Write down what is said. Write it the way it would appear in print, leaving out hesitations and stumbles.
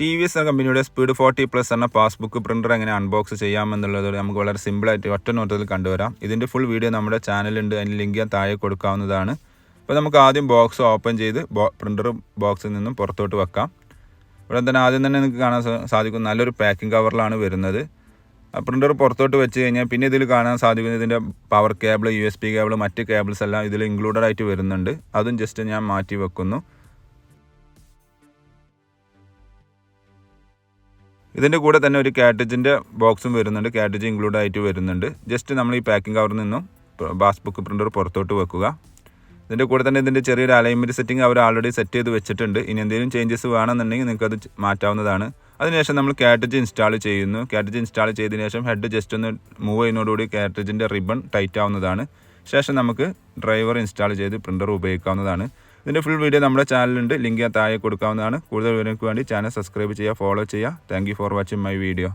TVS എന്ന കമ്പനിയുടെ speed 40+ എന്ന പാസ്ബുക്ക് പ്രിൻ്റർ എങ്ങനെ അൺബോക്സ് ചെയ്യാമെന്നുള്ളത് നമുക്ക് വളരെ സിമ്പിളായിട്ട് ഒറ്റ നോട്ടത്തിൽ കണ്ടുവരാം. ഇതിൻ്റെ ഫുൾ വീഡിയോ നമ്മുടെ ചാനലുണ്ട്, അതിന് ലിങ്ക് ഞാൻ താഴെ കൊടുക്കാവുന്നതാണ്. അപ്പോൾ നമുക്ക് ആദ്യം ബോക്സ് ഓപ്പൺ ചെയ്ത് പ്രിൻ്റർ ബോക്സിൽ നിന്നും പുറത്തോട്ട് വെക്കാം. ഇവിടെ തന്നെ ആദ്യം തന്നെ നിങ്ങൾക്ക് കാണാൻ സാധിക്കും, നല്ലൊരു പാക്കിംഗ് കവറിലാണ് വരുന്നത്. ആ പ്രിൻ്റർ പുറത്തോട്ട് വെച്ച് കഴിഞ്ഞാൽ പിന്നെ ഇതിൽ കാണാൻ സാധിക്കുന്നത് ഇതിൻ്റെ പവർ കേബിൾ, USB കേബിൾ, മറ്റ് കേബിൾസ് എല്ലാം ഇതിൽ ഇൻക്ലൂഡഡ് ആയിട്ട് വരുന്നുണ്ട്. അതും ജസ്റ്റ് ഞാൻ മാറ്റി വെക്കുന്നു. ഇതിൻ്റെ കൂടെ തന്നെ ഒരു കാറ്റേജിൻ്റെ ബോക്സും വരുന്നുണ്ട്, കാറ്റേജ് ഇൻക്ലൂഡ് ആയിട്ട് വരുന്നുണ്ട്. ജസ്റ്റ് നമ്മൾ ഈ പാക്കിംഗ് കവറിൽ നിന്നും പാസ്ബുക്ക് പ്രിൻ്റർ പുറത്തോട്ട് വെക്കുക. ഇതിൻ്റെ കൂടെ തന്നെ ഇതിൻ്റെ ചെറിയൊരു അലൈൻമെൻറ്റ് സെറ്റിംഗ് അവർ ആൾറെഡി സെറ്റ് ചെയ്ത് വെച്ചിട്ടുണ്ട്. ഇനി എന്തെങ്കിലും ചേഞ്ചസ് വേണമെന്നുണ്ടെങ്കിൽ നിങ്ങൾക്ക് അത് മാറ്റാവുന്നതാണ്. അതിനുശേഷം നമ്മൾ കാറ്റേജ് ഇൻസ്റ്റാൾ ചെയ്യുന്നു. കാറ്റേജ് ഇൻസ്റ്റാൾ ചെയ്തതിനു ശേഷം ഹെഡ് ജസ്റ്റ് ഒന്ന് മൂവ് ചെയ്യുന്നതോടുകൂടി കാറ്റേജിൻ്റെ റിബൺ ടൈറ്റ് ആവുന്നതാണ്. ശേഷം നമുക്ക് ഡ്രൈവർ ഇൻസ്റ്റാൾ ചെയ്ത് പ്രിൻ്റർ ഉപയോഗിക്കാവുന്നതാണ്. ഇതിൻ്റെ ഫുൾ വീഡിയോ നമ്മുടെ ചാനലുണ്ട്, ലിങ്ക് ഞാൻ താഴെ കൊടുക്കാവുന്നതാണ്. കൂടുതൽ വിവരങ്ങൾക്ക് വേണ്ടി ചാനൽ സബ്സ്ക്രൈബ് ചെയ്യുക, ഫോളോ ചെയ്യുക. Thank you for watching my video.